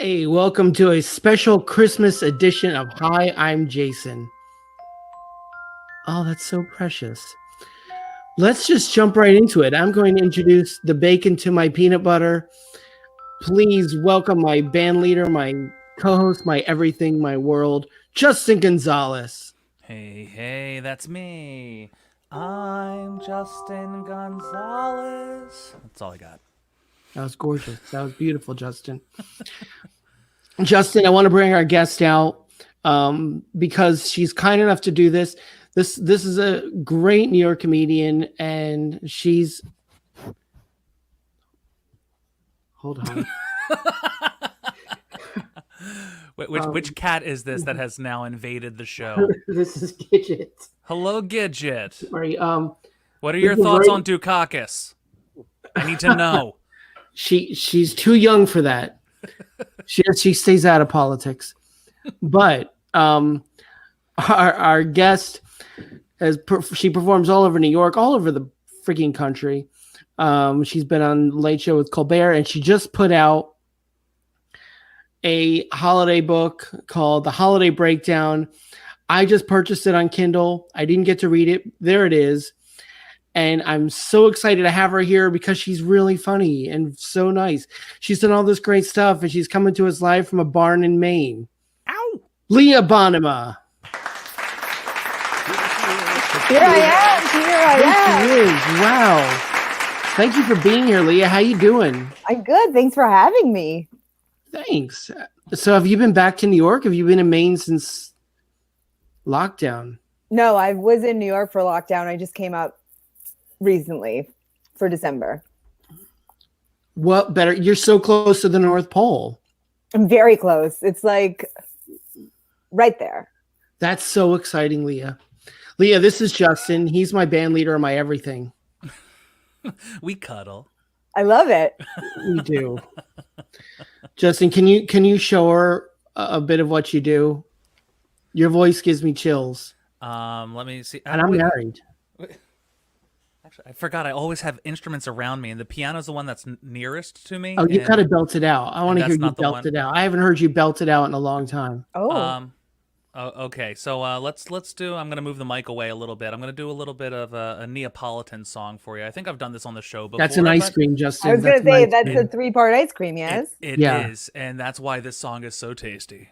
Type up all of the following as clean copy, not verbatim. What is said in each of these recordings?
Hey, welcome to a special Christmas edition of Hi, I'm Jason. Oh, that's so precious. Let's just jump right into it. I'm going to introduce the bacon to my peanut butter. Please welcome my band leader, my co-host, my everything, my world, Justin Gonzalez. Hey, that's me. I'm Justin Gonzalez. That's all I got. That was gorgeous. That was beautiful, Justin. Justin, I want to bring our guest out because she's kind enough to do this. This is a great New York comedian, and she's. Hold on. Which cat is this that has now invaded the show? This is Gidget. Hello, Gidget. Sorry. What are your thoughts on Dukakis? I need to know. She's too young for that. She stays out of politics. But our guest she performs all over New York, all over the freaking country. She's been on Late Show with Colbert, and she just put out a holiday book called The Holiday Breakdown. I just purchased it on Kindle. I didn't get to read it. There it is. And I'm so excited to have her here because she's really funny and so nice. She's done all this great stuff, and she's coming to us live from a barn in Maine. Ow! Leah Bonnema. Here I am. Wow. Thank you for being here, Leah. How you doing? I'm good. Thanks for having me. Thanks. So have you been back to New York? Have you been in Maine since lockdown? No, I was in New York for lockdown. I just came out recently for December. Well, better. You're so close to the North Pole. I'm very close. It's like right there. That's so exciting, Leah. Leah, this is Justin. He's my band leader and my everything. We cuddle. I love it. We do. Justin, can you show her a bit of what you do? Your voice gives me chills. Let me see. And I'm married. Actually, I forgot. I always have instruments around me, and the piano's the one that's nearest to me. Oh, you gotta belt it out. I want to hear you belt it out. I haven't heard you belt it out in a long time. Okay. So let's do. I'm gonna move the mic away a little bit. I'm gonna do a little bit of a Neapolitan song for you. I think I've done this on the show before. That's an ice cream, Justin. I was gonna say that's a 3-part ice cream. Yes, it is, and that's why this song is so tasty.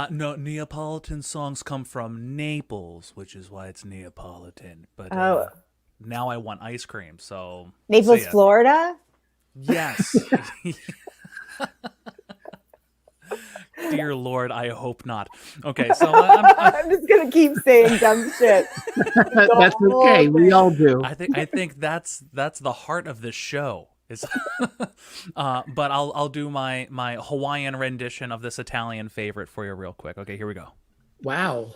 No, Neapolitan songs come from Naples, which is why it's Neapolitan. But now I want ice cream. So Naples, Florida. Yes. Dear Lord, I hope not. Okay, so I'm just gonna keep saying dumb shit. That's okay. We all do. I think that's the heart of this show. Is but I'll do my Hawaiian rendition of this Italian favorite for you real quick. Okay, here we go. Wow.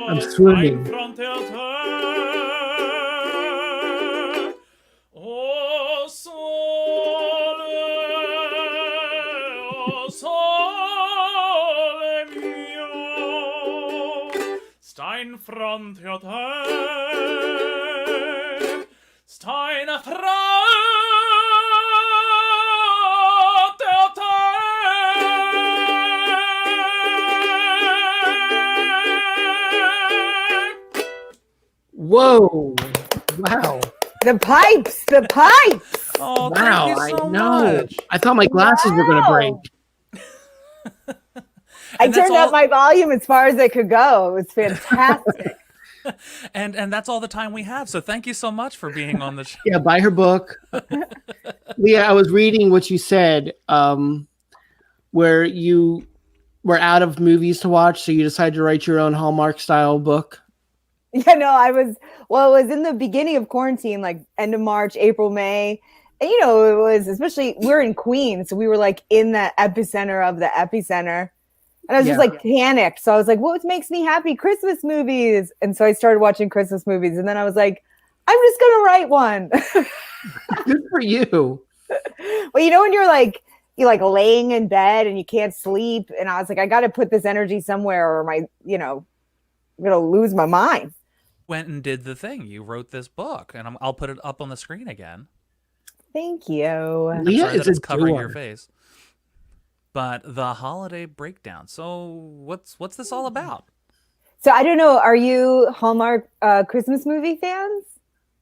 I'm swimming. Sta in fronte a te, sta in fronte a te. Whoa. Wow. The pipes. Oh, wow, thank you so I know. much. I thought my glasses were going to break. I turned up my volume as far as I could go. It was fantastic. and that's all the time we have. So thank you so much for being on the show. Yeah, buy her book. Leah, I was reading what you said, where you were out of movies to watch, so you decided to write your own Hallmark style book. Yeah, no, it was in the beginning of quarantine, like end of March, April, May. And, it was, especially, we're in Queens, so we were like in the epicenter of the epicenter. And I was Yeah. just like panicked. So I was like, what makes me happy? Christmas movies. And so I started watching Christmas movies. And then I was like, I'm just going to write one. Good for you. Well, you know, when you're like laying in bed and you can't sleep. And I was like, I got to put this energy somewhere or I'm going to lose my mind. Went and did the thing. You wrote this book, and I'll put it up on the screen again. Thank you. Leah Sorry is that it's a covering doer. your face. But the holiday breakdown. So what's this all about? So I don't know. Are you Hallmark Christmas movie fans?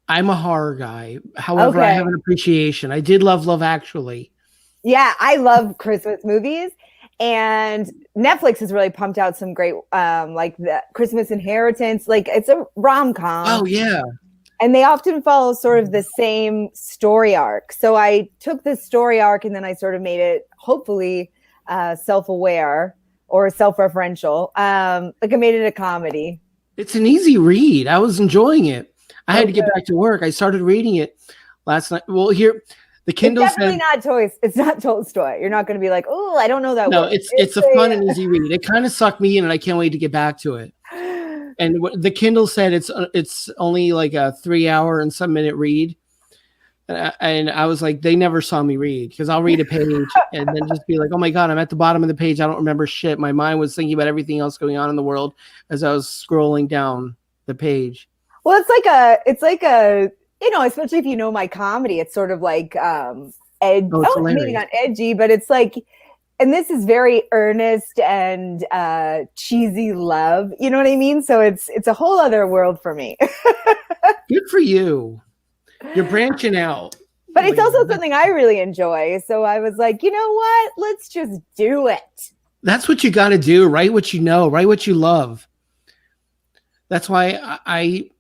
I'm a horror guy. However, I Okay. have an appreciation. I did love Love Actually. Yeah, I love Christmas movies. And Netflix has really pumped out some great like the Christmas Inheritance. Like it's a rom-com. Oh yeah. And they often follow sort of the same story arc. So I took this story arc and then I sort of made it hopefully self-aware or self-referential. Like I made it a comedy. It's an easy read. I was enjoying it. I had to get Okay. back to work. I started reading it last night. Well, here the It's Kindle definitely said not Toys. It's not Tolstoy. You're not going to be like, oh, I don't know that no. word. It's a fun and easy read. It kind of sucked me in, and I can't wait to get back to it. And the Kindle said it's only like a 3-hour and some minute read. And I was like, they never saw me read because I'll read a page and then just be like, oh my God, I'm at the bottom of the page. I don't remember shit. My mind was thinking about everything else going on in the world as I was scrolling down the page. Well, it's like a, especially if you know my comedy, it's sort of like, maybe hilarious. not edgy, but it's like, and this is very earnest and cheesy love. You know what I mean? So it's a whole other world for me. Good for you. You're branching out. But it's also something I really enjoy. So I was like, you know what? Let's just do it. That's what you got to do. Write what you know. Write what you love. That's why I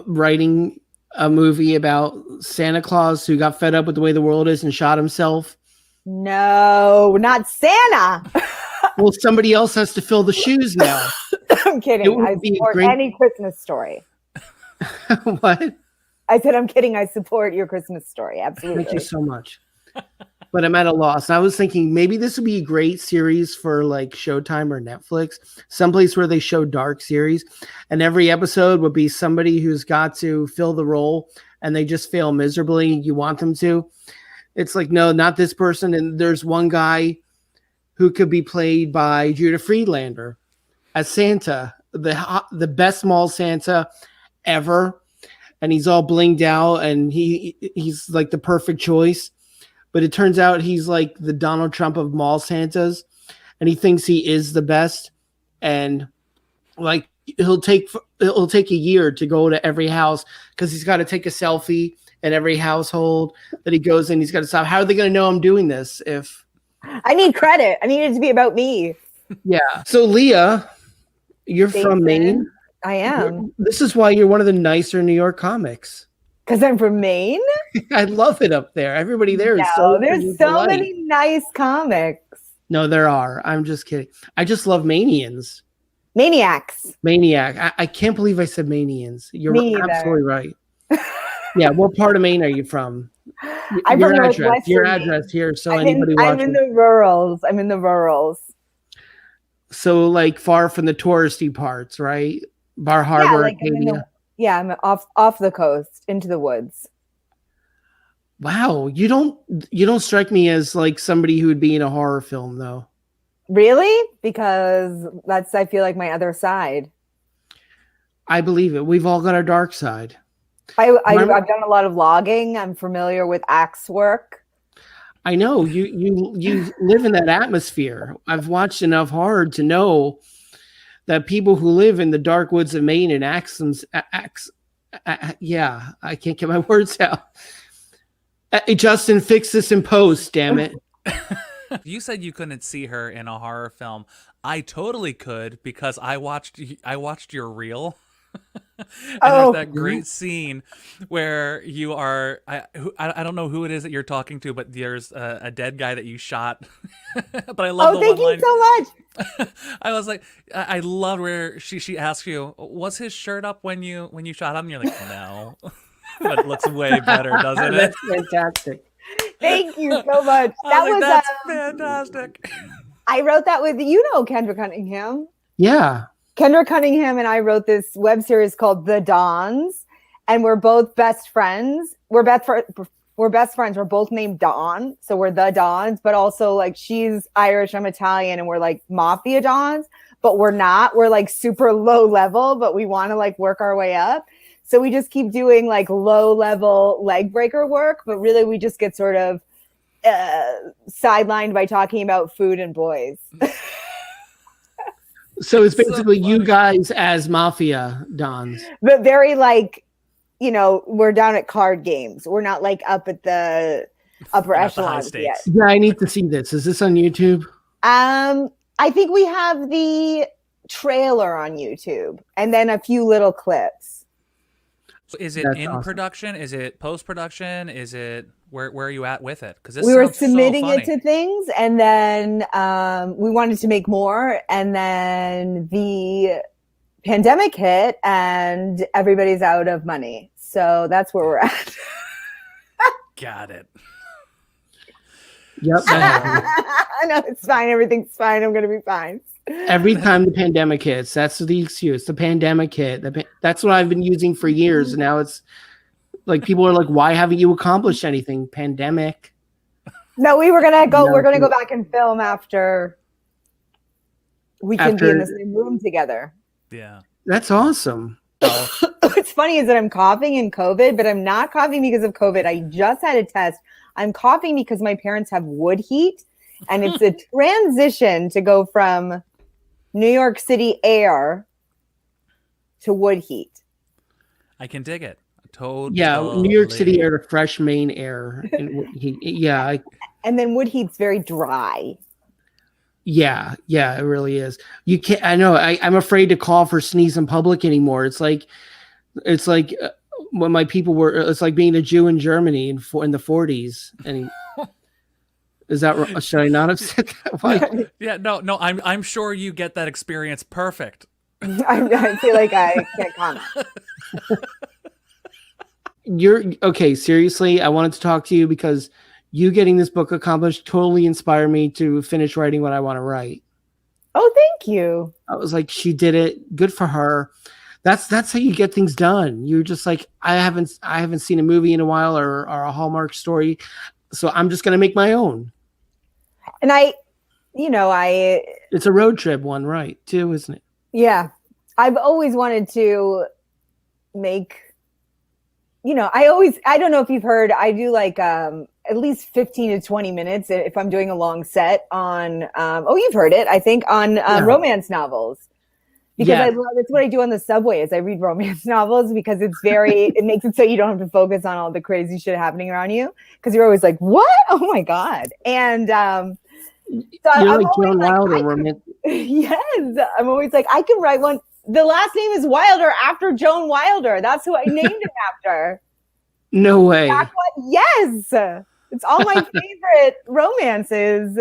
writing a movie about Santa Claus who got fed up with the way the world is and shot himself. No, not Santa. Well, somebody else has to fill the shoes now. I'm kidding. It would I be support great- any Christmas story. What? I said, I'm kidding. I support your Christmas story. Absolutely. Thank you so much. But I'm at a loss. I was thinking maybe this would be a great series for like Showtime or Netflix, someplace where they show dark series. And every episode would be somebody who's got to fill the role and they just fail miserably. You want them to. It's like, no, not this person. And there's one guy who could be played by Judah Friedlander as Santa, the best mall Santa ever. And he's all blinged out and he's like the perfect choice. But it turns out he's like the Donald Trump of mall Santas. And he thinks he is the best. And like it'll take a year to go to every house because he's got to take a selfie in every household that he goes in. He's got to stop. How are they going to know I'm doing this if I need credit. I need it to be about me. Yeah. So Leah, you're from Maine. I am. This is why you're one of the nicer New York comics. Because I'm from Maine? I love it up there. Everybody there is there's so many nice comics. No, there are. I'm just kidding. I just love Manians. Maniacs. Maniac. I can't believe I said Manians. You're Me absolutely right. Yeah. What part of Maine are you from? I'm your from address. Northwestern Your Maine. address here. So I'm anybody watching. I'm in the rurals. I'm in the rurals. So like far from the touristy parts, right? Bar Harbor, Acadia. I'm off the coast into the woods. Wow, you don't strike me as like somebody who would be in a horror film though. Really? Because that's, I feel like, my other side. I believe it. We've all got our dark side. I've done a lot of logging. I'm familiar with axe work. I know you live in that atmosphere. I've watched enough horror to know that people who live in the dark woods of Maine and yeah, I can't get my words out. Justin, fix this in post, damn it. You said you couldn't see her in a horror film. I totally could because I watched your reel. And there's that great scene where you are I don't know who it is that you're talking to, but there's a dead guy that you shot. But I love the thank you so much. I was like, I love where she asks you, was his shirt up when you shot him? And you're like, no. But it looks way better, doesn't it? That's fantastic. Thank you so much. That's fantastic. I wrote that with, Kendra Cunningham. Yeah. Kendra Cunningham and I wrote this web series called The Dons, and we're both best friends. We're best friends. We're both named Dawn, so we're the Dons. But also, like, she's Irish, I'm Italian, and we're like mafia Dons. But we're not. We're like super low level, but we want to like work our way up. So we just keep doing like low level leg breaker work, but really we just get sort of sidelined by talking about food and boys. So it's basically you guys as mafia dons. But very like, we're down at card games. We're not like up at the upper echelons yet. Yeah, I need to see this. Is this on YouTube? I think we have the trailer on YouTube and then a few little clips. So is it awesome. Production? Is it post-production? Is it where are you at with it? Because we were submitting it to things, and then we wanted to make more, and then the pandemic hit, and everybody's out of money. So that's where we're at. Got it. Yep. No, it's fine. Everything's fine. I'm going to be fine. Every time the pandemic hits, that's the excuse. The pandemic hit. That's what I've been using for years. And now it's like people are like, "Why haven't you accomplished anything?" Pandemic. No, we're gonna go back and film after we can be in the same room together. Yeah, that's awesome. What's funny is that I'm coughing in COVID, but I'm not coughing because of COVID. I just had a test. I'm coughing because my parents have wood heat, and it's a transition to go from New York City air to wood heat. I can dig it. Totally. Yeah, New York City air to fresh Maine air. Yeah. And then wood heat's very dry. Yeah, it really is. You can't. I know. I'm afraid to cough or sneeze in public anymore. It's like when my people were. It's like being a Jew in Germany in the 40s. And is that right? Should I not have said that? Why? Yeah, no. I'm sure you get that experience perfect. I feel like I can't comment. You're okay. Seriously, I wanted to talk to you because you getting this book accomplished totally inspired me to finish writing what I want to write. Oh, thank you. I was like, she did it. Good for her. That's how you get things done. You're just like, I haven't seen a movie in a while or a Hallmark story, so I'm just gonna make my own. And it's a road trip one, right? Too, isn't it? Yeah, I've always wanted to make. I don't know if you've heard, I do like at least 15 to 20 minutes if I'm doing a long set on, you've heard it, I think, on romance novels. Because it's what I do on the subway is I read romance novels because it makes it so you don't have to focus on all the crazy shit happening around you. Because you're always like, what? Oh my God. And so you're like Joan Wilder romantic. Yes. I'm always like, I can write one. The last name is Wilder after Joan Wilder. That's who I named him after. No way. Yes. It's all my favorite romances.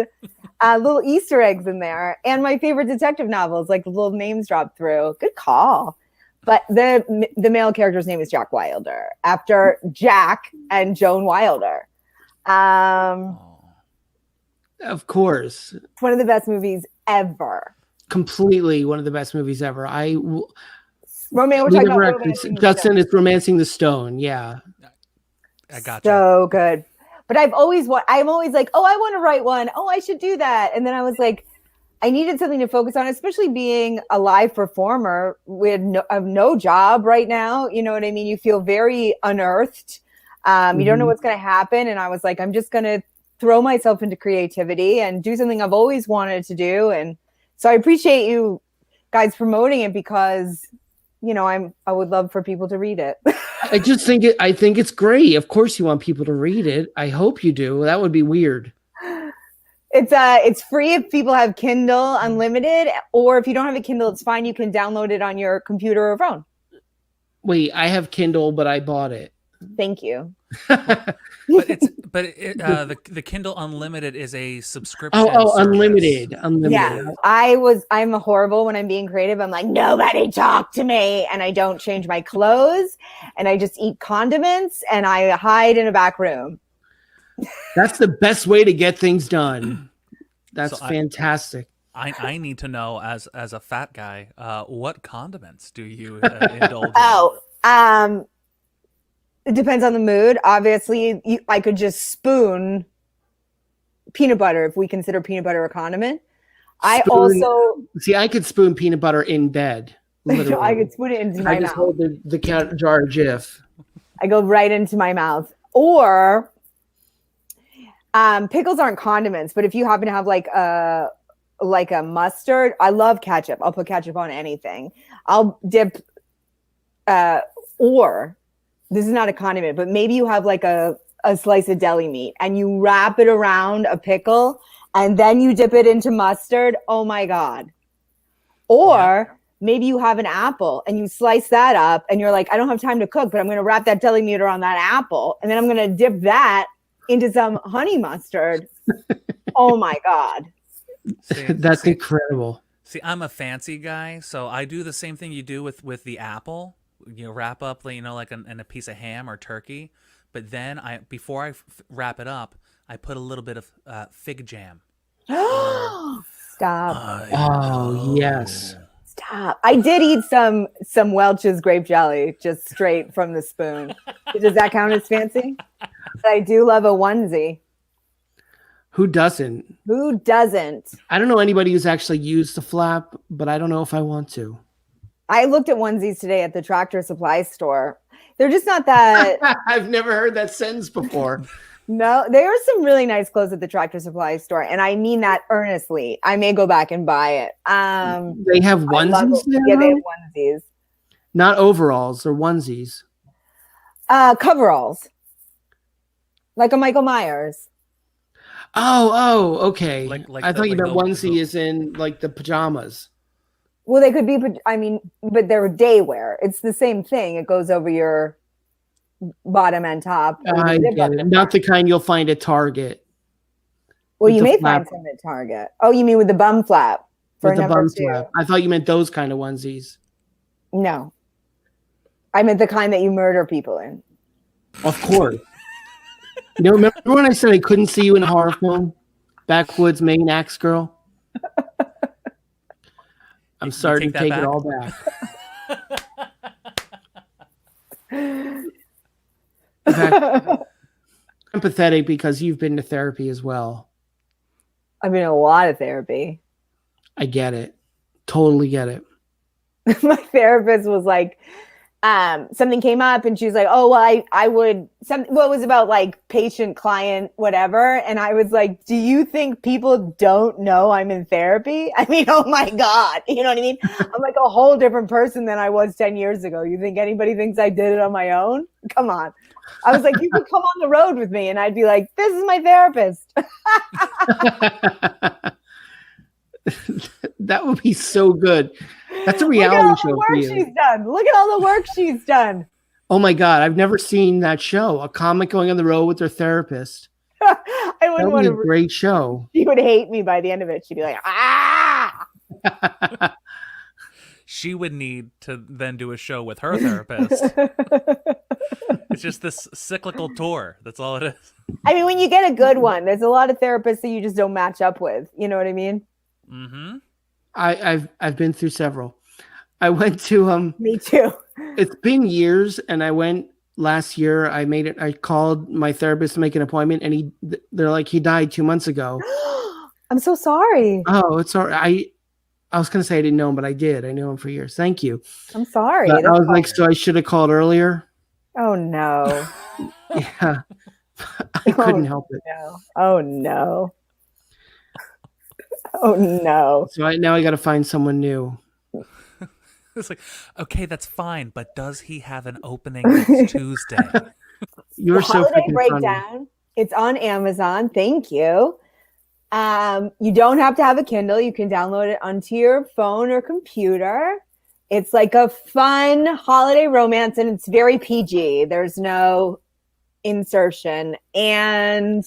Little Easter eggs in there. And my favorite detective novels, like little names drop through. Good call. But the male character's name is Jack Wilder, after Jack and Joan Wilder. Of course. It's one of the best movies ever. Completely one of the best movies ever. Justin is Romancing the Stone. Yeah. I got you. So good. But I'm always like, oh, I want to write one. Oh, I should do that. And then I was like, I needed something to focus on, especially being a live performer with no job right now. You know what I mean? You feel very unearthed. You don't know what's going to happen. And I was like, I'm just going to throw myself into creativity and do something I've always wanted to do. And so I appreciate you guys promoting it because, I would love for people to read it. I think it's great. Of course you want people to read it. I hope you do. That would be weird. It's free if people have Kindle Unlimited, or if you don't have a Kindle, it's fine. You can download it on your computer or phone. Wait, I have Kindle, but I bought it. Thank you. The Kindle Unlimited is a subscription. Unlimited. Yeah, I'm horrible when I'm being creative. I'm like, nobody talk to me, and I don't change my clothes, and I just eat condiments, and I hide in a back room. That's the best way to get things done. That's fantastic. I need to know as a fat guy, what condiments do you indulge in? It depends on the mood. Obviously, I could just spoon peanut butter if we consider peanut butter a condiment. I could spoon peanut butter in bed. Literally. I could spoon it into my mouth. I just hold the jar of Jif. I go right into my mouth. Or pickles aren't condiments, but if you happen to have like a mustard, I love ketchup. I'll put ketchup on anything. I'll dip or this is not a condiment, but maybe you have like a slice of deli meat and you wrap it around a pickle and then you dip it into mustard. Oh my God. Or maybe you have an apple and you slice that up and you're like, I don't have time to cook, but I'm going to wrap that deli meat around that apple. And then I'm going to dip that into some honey mustard. Oh my God. That's incredible. See, I'm a fancy guy, so I do the same thing you do with the apple. You know, wrap up, you know, like in a piece of ham or turkey. But then before I wrap it up, I put a little bit of fig jam. Stop. Oh, yes. Stop. I did eat some Welch's grape jelly just straight from the spoon. Does that count as fancy? I do love a onesie. Who doesn't? Who doesn't? I don't know anybody who's actually used the flap, but I don't know if I want to. I looked at onesies today at the Tractor Supply store. They're just not that. I've never heard that sentence before. No, there are some really nice clothes at the Tractor Supply store, and I mean that earnestly. I may go back and buy it. They have onesies now? Yeah, they have onesies. Not overalls, or onesies. Coveralls. Like a Michael Myers. Oh, okay. I thought you meant onesie is in like the pajamas. Well, they could be, but they're day wear. It's the same thing. It goes over your bottom and top. I get it. Not the kind you'll find at Target. Well, you may find some at Target. Oh, you mean with the bum flap? With the bum flap. I thought you meant those kind of onesies. No. I meant the kind that you murder people in. Of course. You know, remember when I said I couldn't see you in a horror film? Backwoods Maine Axe Girl? I'm starting to take it all back. In fact, I'm empathetic because you've been to therapy as well. I've been in a lot of therapy. I get it. Totally get it. My therapist was like, something came up and she was like, oh, well, it was about like patient, client, whatever. And I was like, do you think people don't know I'm in therapy? I mean, oh my God. You know what I mean? I'm like a whole different person than I was 10 years ago. You think anybody thinks I did it on my own? Come on. I was like, you could come on the road with me. And I'd be like, this is my therapist. That would be so good. That's a reality show for you. She's done. Look at all the work she's done. Oh my God, I've never seen that show. A comic going on the road with their therapist. I wouldn't want to. A great show. She would hate me by the end of it. She'd be like, ah. She would need to then do a show with her therapist. It's just this cyclical tour. That's all it is. I mean, when you get a good one, there's a lot of therapists that you just don't match up with. You know what I mean? Mm-hmm. I've been through several. I went to Me too. It's been years, and I went last year. I called my therapist to make an appointment, and they're like, he died 2 months ago. I'm so sorry. Oh, it's all right. I was gonna say I didn't know him, but I did. I knew him for years. Thank you. I'm sorry. I was like, so I should have called earlier. Oh no. Yeah. I couldn't help it. No. Oh no. Oh no. So now I got to find someone new. It's like, okay, that's fine, but does he have an opening next Tuesday? You're the so Holiday freaking Breakdown. funny. It's on Amazon. Thank you. You don't have to have a Kindle. You can download it onto your phone or computer. It's like a fun holiday romance, and it's very PG. There's no insertion, and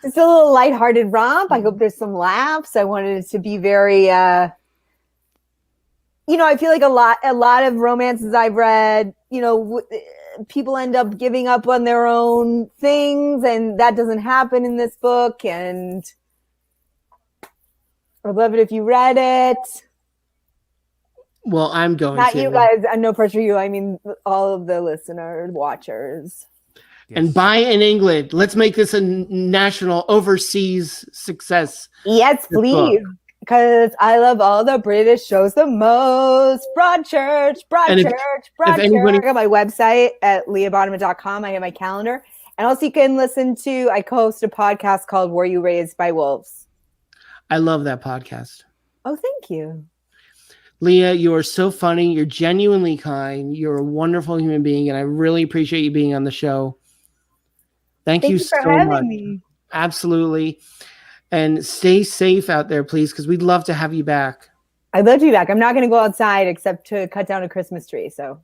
it's a little lighthearted romp. I hope there's some laughs. I wanted it to be very, I feel like a lot of romances I've read, people end up giving up on their own things, and that doesn't happen in this book. And I'd love it if you read it. Well, I'm going Not to. you guys. No pressure. You. I mean, all of the listeners, watchers. Yes. And buy in England. Let's make this a national, overseas success. Yes, please. Because I love all the British shows the most. Broadchurch. I got my website at leahbonnema.com. I have my calendar. And also you can listen to, I co-host a podcast called Were You Raised by Wolves? I love that podcast. Oh, thank you. Leah, you are so funny. You're genuinely kind. You're a wonderful human being. And I really appreciate you being on the show. Thank you for so having much. me. Absolutely. And stay safe out there, please, because we'd love to have you back. I'd love to be back. I'm not going to go outside except to cut down a Christmas tree. So.